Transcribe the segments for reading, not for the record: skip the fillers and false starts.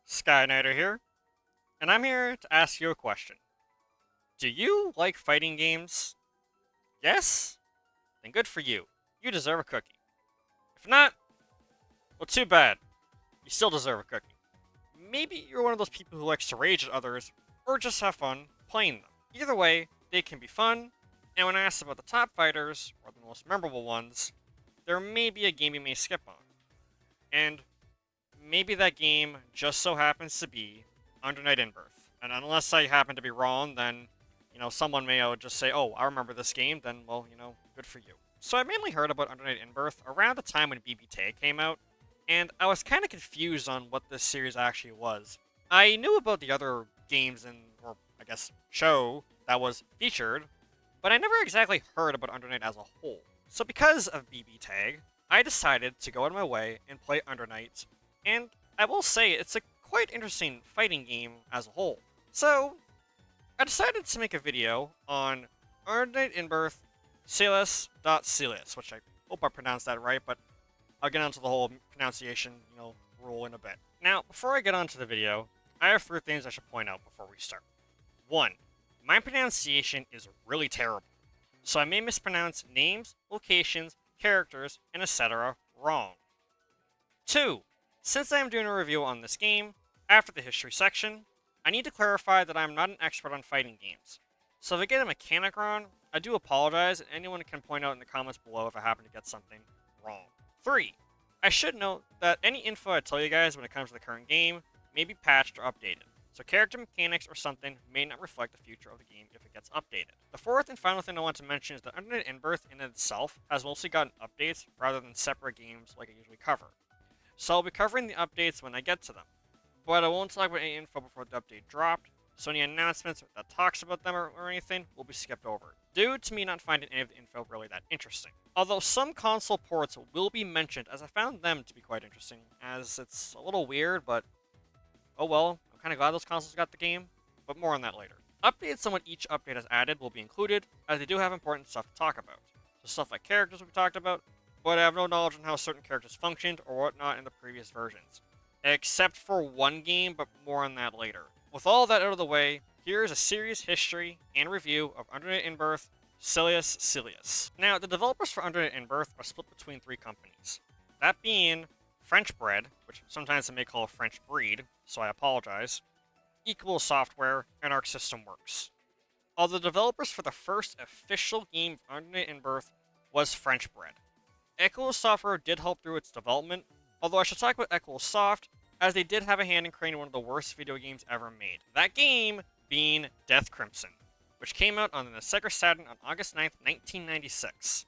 Skyknighter here, and I'm here to ask you a question. Do you like fighting games? Yes? Then good for you. You deserve a cookie. If not, well, too bad. You still deserve a cookie. Maybe you're one of those people who likes to rage at others, or just have fun playing them. Either way, they can be fun, and when asked about the top fighters, or the most memorable ones, there may be a game you may skip on. And maybe that game just so happens to be Undernight In-Birth. And unless I happen to be wrong, then, someone may just say, oh, I remember this game, then, well, good for you. So I mainly heard about Undernight In-Birth around the time when BB Tag came out, and I was kind of confused on what this series actually was. I knew about the other games or I guess, show that was featured, but I never exactly heard about Undernight as a whole. So because of BB Tag, I decided to go out of my way and play Undernight, and I will say it's a quite interesting fighting game as a whole. So, I decided to make a video on Undernight In-Birth Celes, which I hope I pronounced that right, but I'll get onto the whole pronunciation, rule in a bit. Now, before I get onto the video, I have three things I should point out before we start. 1. My pronunciation is really terrible, so I may mispronounce names, locations, characters, and etc. wrong. 2. Since I am doing a review on this game, after the history section, I need to clarify that I am not an expert on fighting games. So if I get a mechanic wrong, I do apologize, and anyone can point out in the comments below if I happen to get something wrong. 3. I should note that any info I tell you guys when it comes to the current game may be patched or updated, so character mechanics or something may not reflect the future of the game if it gets updated. The fourth and final thing I want to mention is that Undernight In-Birth in itself has mostly gotten updates rather than separate games like I usually cover. So I'll be covering the updates when I get to them, but I won't talk about any info before the update dropped, so any announcements that talks about them or anything will be skipped over, due to me not finding any of the info really that interesting. Although some console ports will be mentioned, as I found them to be quite interesting, as it's a little weird, but oh well, I'm kind of glad those consoles got the game, but more on that later. Updates on what each update has added will be included, as they do have important stuff to talk about. So stuff like characters will be talked about, but I have no knowledge on how certain characters functioned or whatnot in the previous versions. Except for one game, but more on that later. With all that out of the way, here is a series history and review of Undernight In-Birth Celes. Now, the developers for Undernight In-Birth are split between three companies. That being French Bread, which sometimes they may call French Breed, so I apologize, Equal Software, and Arc System Works. Although the developers for the first official game of Undernight In-Birth was French Bread. Equal Software did help through its development, although I should talk about Equal Soft, as they did have a hand in creating one of the worst video games ever made. That game being Death Crimson, which came out on the Sega Saturn on August 9th, 1996.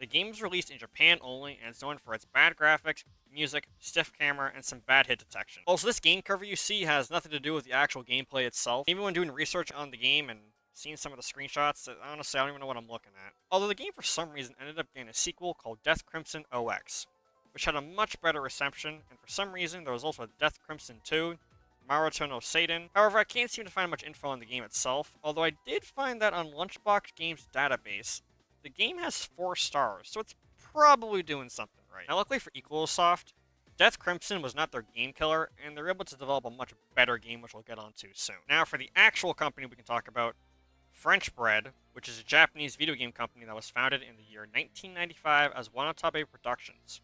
The game was released in Japan only, and is known for its bad graphics, music, stiff camera, and some bad hit detection. Also, this game cover you see has nothing to do with the actual gameplay itself. Even when doing research on the game and seeing some of the screenshots, honestly, I don't even know what I'm looking at. Although the game for some reason ended up getting a sequel called Death Crimson OX, which had a much better reception, and for some reason there was also a Death Crimson 2, Maruto no Satan. However, I can't seem to find much info on the game itself, although I did find that on Lunchbox Games database, the game has 4 stars, so it's probably doing something right. Now, luckily for Equalosoft, Death Crimson was not their game killer, and they're able to develop a much better game, which we'll get onto soon. Now, for the actual company we can talk about, French Bread, which is a Japanese video game company that was founded in the year 1995 as Wanatabe Productions.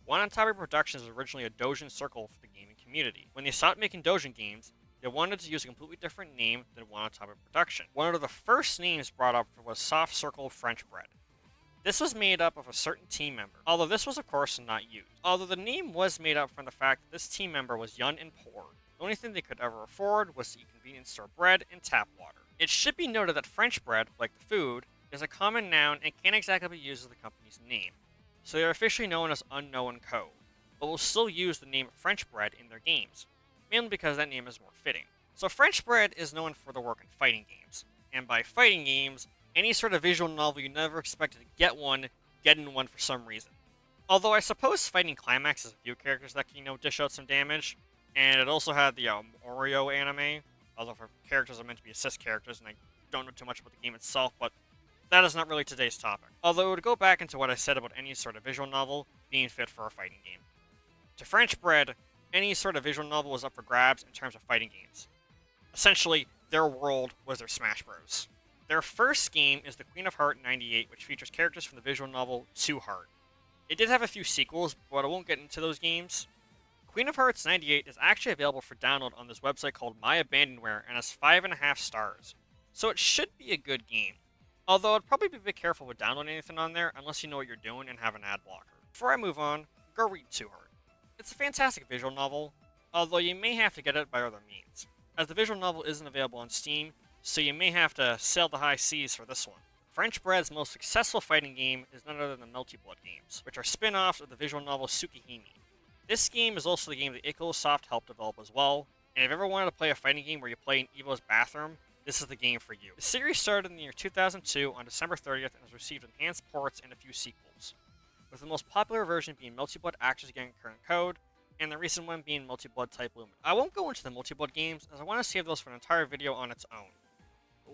Wanatabe Productions was originally a doujin circle for the gaming community. When they stopped making doujin games, they wanted to use a completely different name than Wanatabe Production. One of the first names brought up was Soft Circle French Bread. This was made up of a certain team member, although this was of course not used. Although the name was made up from the fact that this team member was young and poor, the only thing they could ever afford was to eat convenience store bread and tap water. It should be noted that French bread, like the food, is a common noun and can't exactly be used as the company's name, so they are officially known as Unknown Co., but will still use the name French Bread in their games, mainly because that name is more fitting. So French Bread is known for their work in fighting games, and by fighting games, any sort of visual novel you never expected to get in one for some reason. Although I suppose Fighting Climax has a few characters that can, dish out some damage, and it also had the Oreo anime, although for characters are meant to be assist characters, and I don't know too much about the game itself, but that is not really today's topic. Although it would go back into what I said about any sort of visual novel being fit for a fighting game. To French Bread, any sort of visual novel was up for grabs in terms of fighting games. Essentially, their world was their Smash Bros. Their first game is the Queen of Heart 98, which features characters from the visual novel To Heart. It did have a few sequels, but I won't get into those games. Queen of Hearts 98 is actually available for download on this website called My Abandonware and has 5.5 stars, so it should be a good game. Although I'd probably be a bit careful with downloading anything on there unless you know what you're doing and have an ad blocker. Before I move on, go read To Heart. It's a fantastic visual novel, although you may have to get it by other means, as the visual novel isn't available on Steam, so you may have to sail the high seas for this one. French Bread's most successful fighting game is none other than the Melty Blood games, which are spin-offs of the visual novel Tsukihime. This game is also the game that Icosoft helped develop as well, and if you ever wanted to play a fighting game where you play in Evo's bathroom, this is the game for you. The series started in the year 2002 on December 30th and has received enhanced ports and a few sequels, with the most popular version being Melty Blood Actors Again Current Code, and the recent one being Melty Blood Type Lumen. I won't go into the Melty Blood games, as I want to save those for an entire video on its own,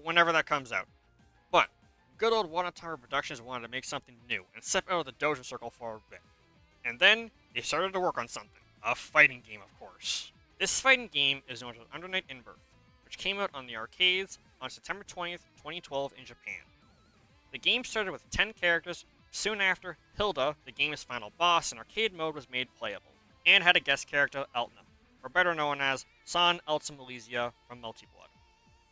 whenever that comes out. But, good old Wanatama Productions wanted to make something new, and step out of the Dojo Circle for a bit. And then, they started to work on something. A fighting game, of course. This fighting game is known as Undernight In-Birth, which came out on the arcades on September 20th, 2012 in Japan. The game started with 10 characters. Soon after, Hilda, the game's final boss in arcade mode, was made playable, and had a guest character, Eltna, or better known as San Elsa Malizia from Melty Blood.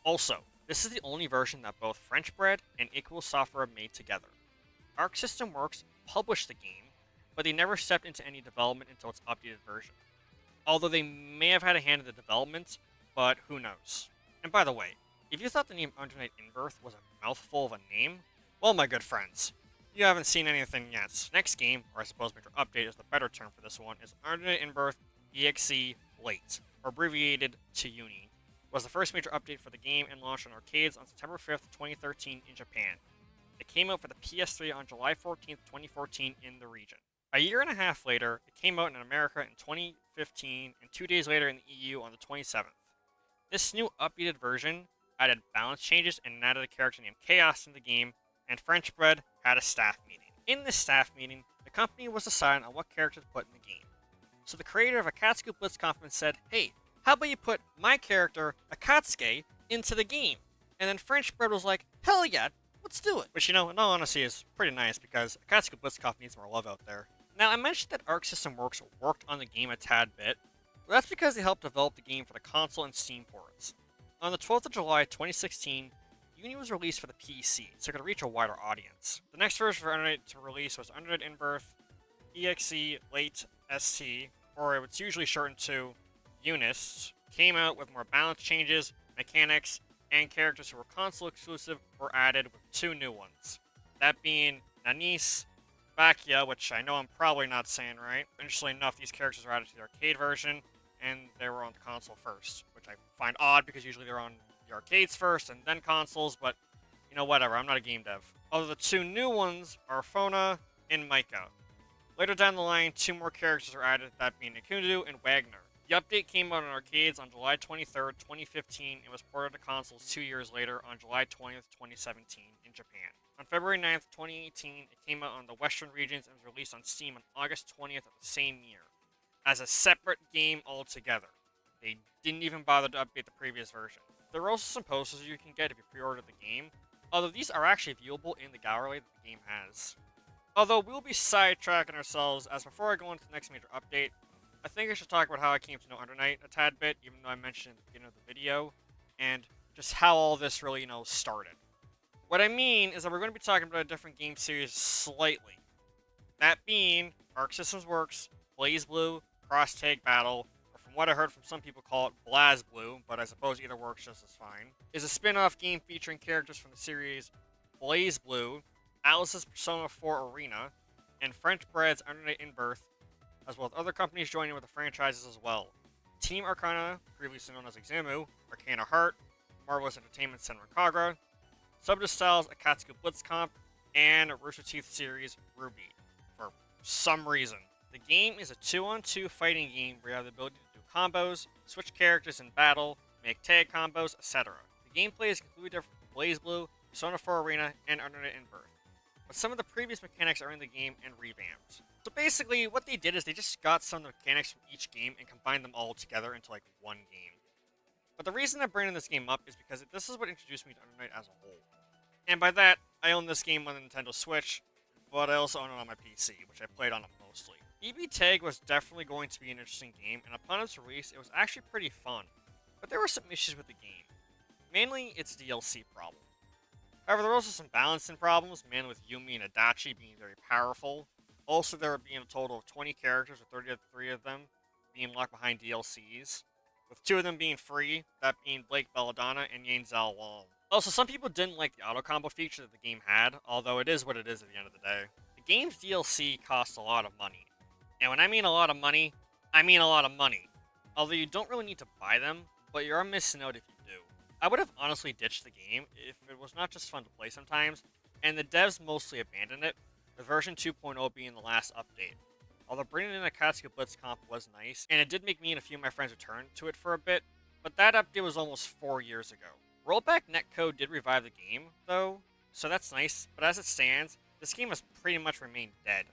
Also, this is the only version that both French Bread and Equal Software made together. Arc System Works published the game, but they never stepped into any development until its updated version. Although they may have had a hand in the development, but who knows. And by the way, if you thought the name Undernight In-Birth was a mouthful of a name, well, my good friends, you haven't seen anything yet. Next game, or I suppose major update is the better term for this one, is Undernight In-Birth EXE Late, or abbreviated to Uni, was the first major update for the game and launched on arcades on September 5th, 2013 in Japan. It came out for the PS3 on July 14th, 2014 in the region. A year and a half later, it came out in America in 2015, and 2 days later in the EU on the 27th. This new updated version added balance changes and added a character named Chaos in the game, and French Bread had a staff meeting. In this staff meeting, the company was deciding on what character to put in the game. So the creator of Akatsuki BlitzConf said, hey, how about you put my character, Akatsuki, into the game? And then French Bread was like, hell yeah, let's do it. Which, in all honesty, is pretty nice because Akatsuki BlitzConf needs more love out there. Now, I mentioned that Arc System Works worked on the game a tad bit, but that's because they helped develop the game for the console and Steam ports. On the 12th of July, 2016, Uni was released for the PC, so it could reach a wider audience. The next version for Undernight to release was Undernight In-Birth EXE Late ST, or it's usually shortened to Unis, came out with more balance changes, mechanics, and characters who were console exclusive were added with 2 new ones. That being Nanis, Bakia, which I know I'm probably not saying right. Interestingly enough, these characters were added to the arcade version, and they were on the console first, which I find odd because usually they're on the arcades first and then consoles, but you know, whatever, I'm not a game dev. Although the 2 new ones are Fona and Micah. Later down the line, 2 more characters are added, that being Nikundu and Wagner. The update came out on arcades on July 23rd, 2015, and was ported to consoles 2 years later on July 20th, 2017 in Japan. On February 9th, 2018, it came out on the Western regions and was released on Steam on August 20th of the same year, as a separate game altogether. They didn't even bother to update the previous version. There are also some posters you can get if you pre-order the game, although these are actually viewable in the gallery that the game has. Although we'll be sidetracking ourselves, as before I go into the next major update, I think I should talk about how I came to know Undernight a tad bit, even though I mentioned at the beginning of the video, and just how all this really, started. What I mean is that we're going to be talking about a different game series slightly. That being, Arc Systems Works, BlazBlue, Cross Tag Battle, or from what I heard from some people call it BlazBlue, but I suppose either works just as fine, is a spin-off game featuring characters from the series BlazBlue, Alice's Persona 4 Arena, and French Bread's Undernight In-Birth, as well as other companies joining with the franchises as well. Team Arcana, previously known as Examu, Arcana Heart, Marvelous Entertainment Center Kagra, Subdistyles Akatsuki BlitzConf, and Rooster Teeth series Ruby, for some reason. The game is a 2-on-2 fighting game where you have the ability to do combos, switch characters in battle, make tag combos, etc. The gameplay is completely different from BlazBlue, Persona 4 Arena, and Undernight In-Birth, but some of the previous mechanics are in the game and revamped. So basically, what they did is they just got some of the mechanics from each game and combined them all together into like one game. But the reason I'm bringing this game up is because this is what introduced me to Undernight as a whole. And by that, I own this game on the Nintendo Switch, but I also own it on my PC, which I played on it mostly. EB Tag was definitely going to be an interesting game, and upon its release, it was actually pretty fun. But there were some issues with the game. Mainly, its DLC problem. However, there were also some balancing problems, mainly with Yumi and Adachi being very powerful. Also, there being a total of 20 characters, with 33 of them being locked behind DLCs, with 2 of them being free, that being Blake Belladonna and Yan Zhao Wong. Also, some people didn't like the auto combo feature that the game had, although it is what it is at the end of the day. The game's DLC costs a lot of money. And when I mean a lot of money, I mean a lot of money. Although you don't really need to buy them, but you are missing out if you do. I would have honestly ditched the game if it was not just fun to play sometimes, and the devs mostly abandoned it, with version 2.0 being the last update. Although bringing in a Katsuki Blitz comp was nice, and it did make me and a few of my friends return to it for a bit, but that update was almost 4 years ago. Rollback netcode did revive the game, though, so that's nice, but as it stands, this game has pretty much remained dead.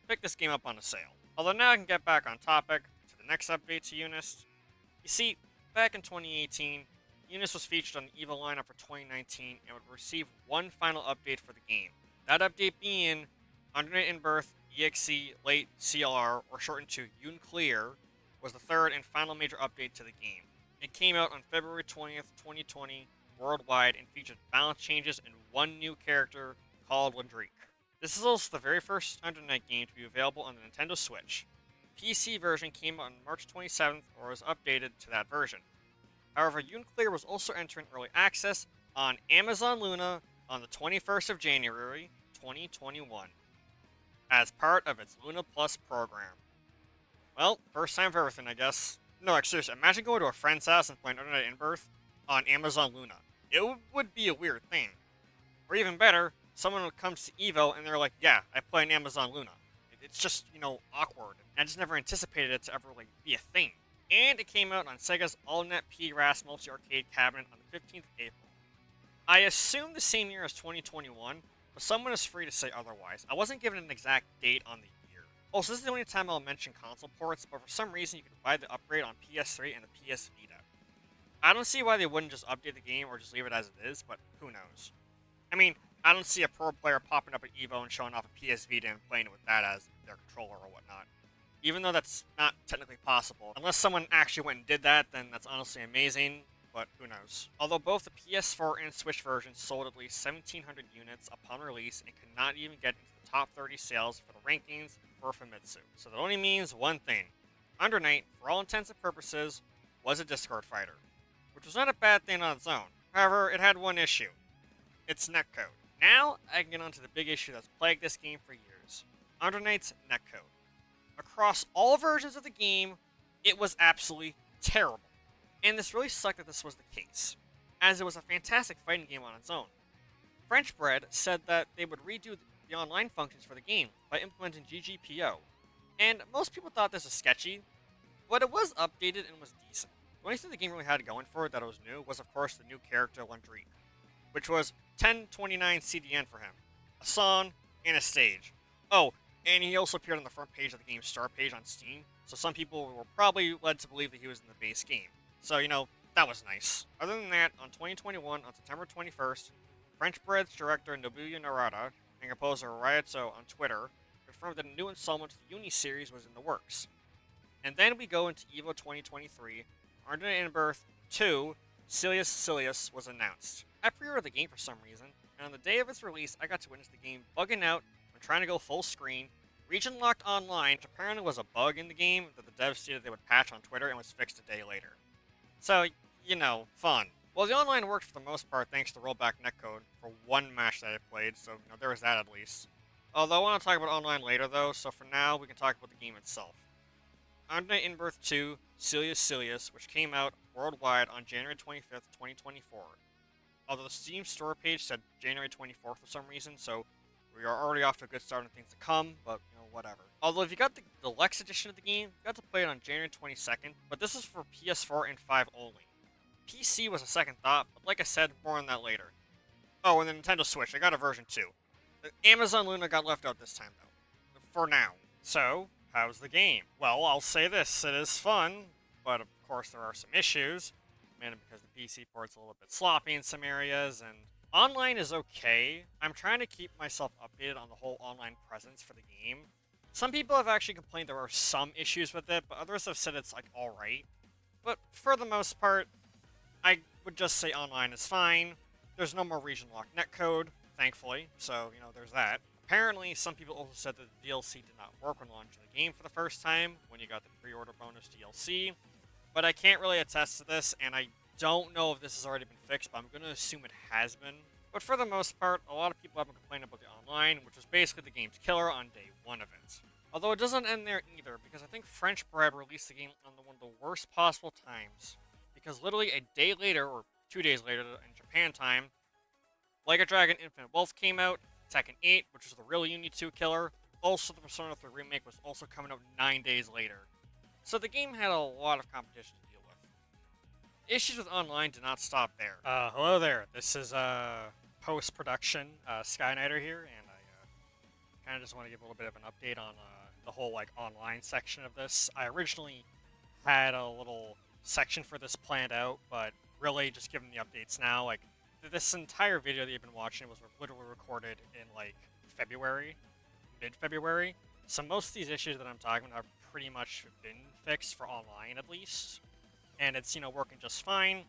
Pick this game up on a sale. Although now I can get back on topic to the next update to Eunice. You see, back in 2018, Eunice was featured on the EVO lineup for 2019 and would receive one final update for the game. That update being Undernight In-Birth EXE Late CLR, or shortened to Unclear, was the third and final major update to the game. It came out on February 20th, 2020, worldwide, and featured balance changes and one new character called Landreek. This is also the very first Undernight game to be available on the Nintendo Switch. The PC version came out on March 27th, or was updated to that version. However, Unclear was also entering early access on Amazon Luna on the 21st of January, 2021, as part of its Luna Plus program. Well, first time for everything, I guess. No, like, seriously, imagine going to a friend's house and playing Undernight In-Birth on Amazon Luna. It would be a weird thing. Or even better, someone comes to EVO and they're like, yeah, I play on Amazon Luna. It's just, awkward. And I just never anticipated it to ever, be a thing. And it came out on Sega's AllNet PRAS multi-arcade cabinet on the 15th of April. I assume the same year as 2021, but someone is free to say otherwise. I wasn't given an exact date on the year. Also, this is the only time I'll mention console ports, but for some reason you can buy the upgrade on PS3 and the PS Vita. I don't see why they wouldn't just update the game or just leave it as it is, but who knows. I mean, I don't see a pro player popping up at EVO and showing off a PS Vita and playing it with that as their controller or whatnot. Even though that's not technically possible. Unless someone actually went and did that, then that's honestly amazing, but who knows. Although both the PS4 and Switch versions sold at least 1,700 units upon release and could not even get into the top 30 sales for the rankings for Famitsu. So that only means one thing. Undernight, for all intents and purposes, was a Discord fighter, which was not a bad thing on its own. However, it had one issue. Its netcode. Now, I can get onto the big issue that's plagued this game for years. Undernight's netcode. Across all versions of the game, it was absolutely terrible. And this really sucked that this was the case, as it was a fantastic fighting game on its own. French Bread said that they would redo the online functions for the game by implementing GGPO, and most people thought this was sketchy, but it was updated and was decent. The only thing the game really had going for it that was new was, of course, the new character Landreek, which was 1029 CDN for him, a song, and a stage. Oh, and he also appeared on the front page of the game's star page on Steam, so some people were probably led to believe that he was in the base game. So, that was nice. Other than that, on 2021, on September 21st, French Bread's director Nobuya Narada and composer Ryoto on Twitter confirmed that a new installment to the Uni series was in the works. And then we go into EVO 2023, Undernight In-Birth II Sys was announced. I pre-ordered the game for some reason, and on the day of its release, I got to witness the game bugging out when trying to go full screen, region locked online, which apparently was a bug in the game that the devs stated they would patch on Twitter and was fixed a day later. So, fun. Well, the online worked for the most part thanks to rollback netcode for one match that I played, so there was that at least. Although I want to talk about online later though, so for now we can talk about the game itself. Undernight In-Birth II Sys, which came out worldwide on January 25th, 2024. Although the Steam store page said January 24th for some reason, so we are already off to a good start on things to come, but, whatever. Although if you got the deluxe edition of the game, you got to play it on January 22nd, but this is for PS4 and 5 only. PC was a second thought, but like I said, more on that later. Oh, and the Nintendo Switch, I got a version 2. Amazon Luna got left out this time, though. For now. So, how's the game? Well, I'll say this, it is fun, but of course there are some issues, mainly because the PC port's a little bit sloppy in some areas, and online is okay. I'm trying to keep myself updated on the whole online presence for the game. Some people have actually complained there are some issues with it, but others have said it's like alright. But for the most part, I would just say online is fine. There's no more region lock netcode, thankfully, so, there's that. Apparently, some people also said that the DLC did not work when launching the game for the first time, when you got the pre-order bonus DLC, but I can't really attest to this, and I don't know if this has already been fixed, but I'm going to assume it has been. But for the most part, a lot of people have been complaining about the online, which was basically the game's killer on day one of it. Although it doesn't end there either, because I think French Bread released the game on one of the worst possible times. Because literally a day later, or 2 days later in Japan time, Like a Dragon Infinite Wealth came out, Tekken 8, which was the real Unity 2 killer. Also, the Persona 3 remake was also coming out 9 days later. So the game had a lot of competition to deal with. Issues with online did not stop there. Hello there. This is post-production Skyknighter here, and I kind of just want to give a little bit of an update on the whole online section of this. I originally had a little section for this planned out, but really just giving the updates now. This entire video that you've been watching was literally recorded in February, mid-February. So most of these issues that I'm talking about have pretty much been fixed for online at least, and it's working just fine.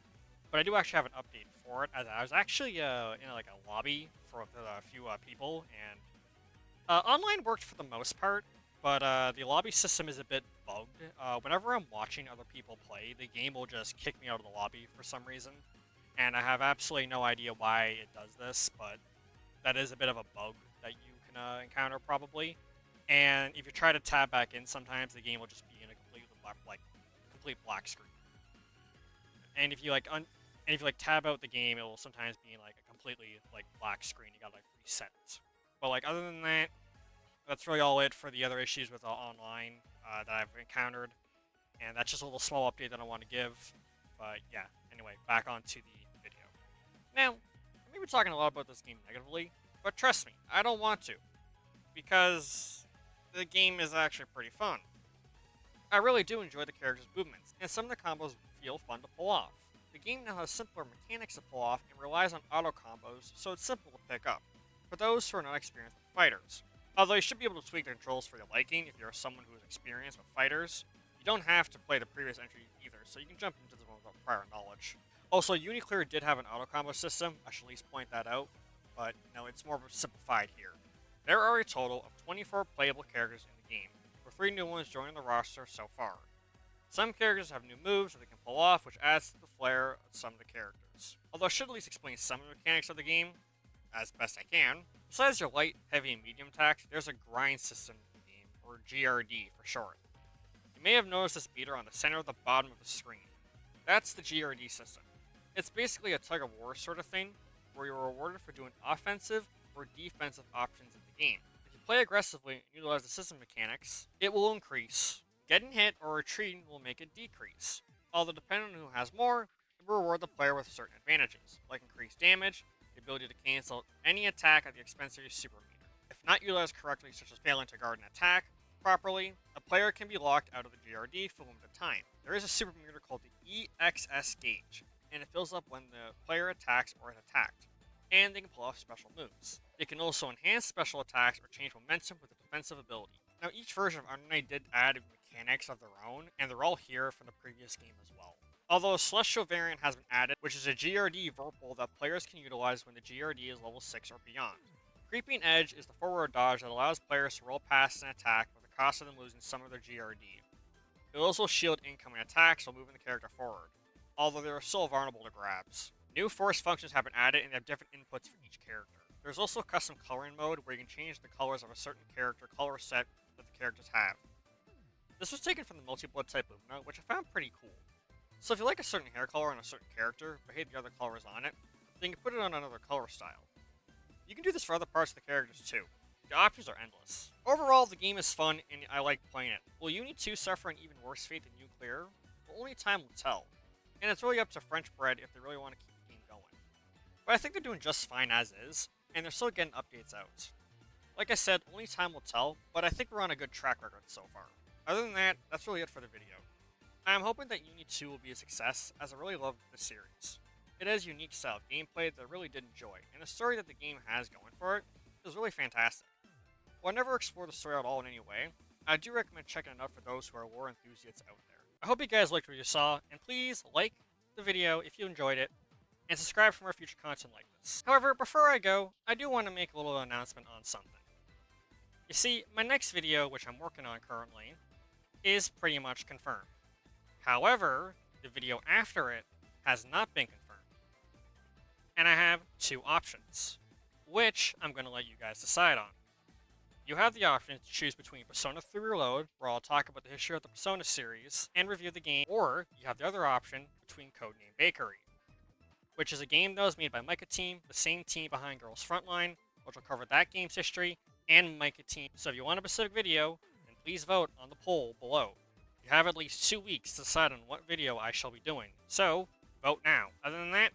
But I do actually have an update for it, as I was actually in a lobby for a few people, and online worked for the most part, but the lobby system is a bit bugged. Whenever I'm watching other people play, the game will just kick me out of the lobby for some reason, and I have absolutely no idea why it does this, but that is a bit of a bug that you can encounter probably. And if you try to tab back in, sometimes the game will just be in a complete black screen. And if you tab out the game, it will sometimes be in a completely black screen. You gotta reset it. But other than that, that's really all it for the other issues with online that I've encountered. And that's just a little small update that I want to give. But yeah, anyway, back onto the video. Now, I may be talking a lot about this game negatively, but trust me, I don't want to. Because the game is actually pretty fun. I really do enjoy the characters' movements, and some of the combos feel fun to pull off. The game now has simpler mechanics to pull off and relies on auto combos, so it's simple to pick up, for those who are not experienced with fighters. Although you should be able to tweak the controls for your liking if you're someone who is experienced with fighters, you don't have to play the previous entry either, so you can jump into this one without prior knowledge. Also, Uniclear did have an auto combo system, I should at least point that out, but it's more simplified here. There are a total of 24 playable characters in the game, with 3 new ones joining the roster so far. Some characters have new moves that they can pull off, which adds to the flair of some of the characters. Although I should at least explain some of the mechanics of the game, as best I can. Besides your light, heavy, and medium attacks, there's a grind system in the game, or GRD for short. You may have noticed this meter on the center of the bottom of the screen. That's the GRD system. It's basically a tug-of-war sort of thing, where you're rewarded for doing offensive or defensive options in the game. If you play aggressively and utilize the system mechanics, it will increase. Getting hit or retreating will make it decrease. Although depending on who has more, it will reward the player with certain advantages, like increased damage, the ability to cancel any attack at the expense of your super meter. If not utilized correctly, such as failing to guard an attack properly, a player can be locked out of the GRD for a limited time. There is a super meter called the EXS gauge, and it fills up when the player attacks or is attacked, and they can pull off special moves. They can also enhance special attacks or change momentum with a defensive ability. Now, each version of Undernight did add mechanics of their own, and they're all here from the previous game as well. Although a Celestial variant has been added, which is a GRD Vorpal that players can utilize when the GRD is level 6 or beyond. Creeping Edge is the forward dodge that allows players to roll past an attack with the cost of them losing some of their GRD. It will also shield incoming attacks while moving the character forward, although they are still vulnerable to grabs. New force functions have been added and they have different inputs for each character. There's also a custom coloring mode where you can change the colors of a certain character color set that the characters have. This was taken from the multi-blood type Lumina, which I found pretty cool. So if you like a certain hair color on a certain character, but hate the other colors on it, then you can put it on another color style. You can do this for other parts of the characters too. The options are endless. Overall, the game is fun and I like playing it. Will Uni 2 suffer an even worse fate than Nuclear? Well, only time will tell. And it's really up to French Bread if they really want to keep the game going. But I think they're doing just fine as is, and they're still getting updates out. Like I said, only time will tell, but I think we're on a good track record so far. Other than that, that's really it for the video. I'm hoping that Unity 2 will be a success, as I really love the series. It has a unique style of gameplay that I really did enjoy, and the story that the game has going for it is really fantastic. While I never explored the story at all in any way, I do recommend checking it out for those who are lore enthusiasts out there. I hope you guys liked what you saw, and please like the video if you enjoyed it, and subscribe for more future content like this. However, before I go, I do want to make a little announcement on something. You see, my next video, which I'm working on currently, is pretty much confirmed. However, the video after it has not been confirmed. And I have two options, which I'm going to let you guys decide on. You have the option to choose between Persona 3 Reload, where I'll talk about the history of the Persona series and review the game, or you have the other option between Codename Bakery, which is a game that was made by Micah Team, the same team behind Girls Frontline, which will cover that game's history, and Micah Team. So if you want a specific video, then please vote on the poll below. You have at least 2 weeks to decide on what video I shall be doing, so vote now. Other than that,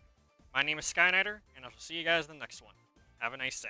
my name is Skyknighter, and I shall see you guys in the next one. Have a nice day.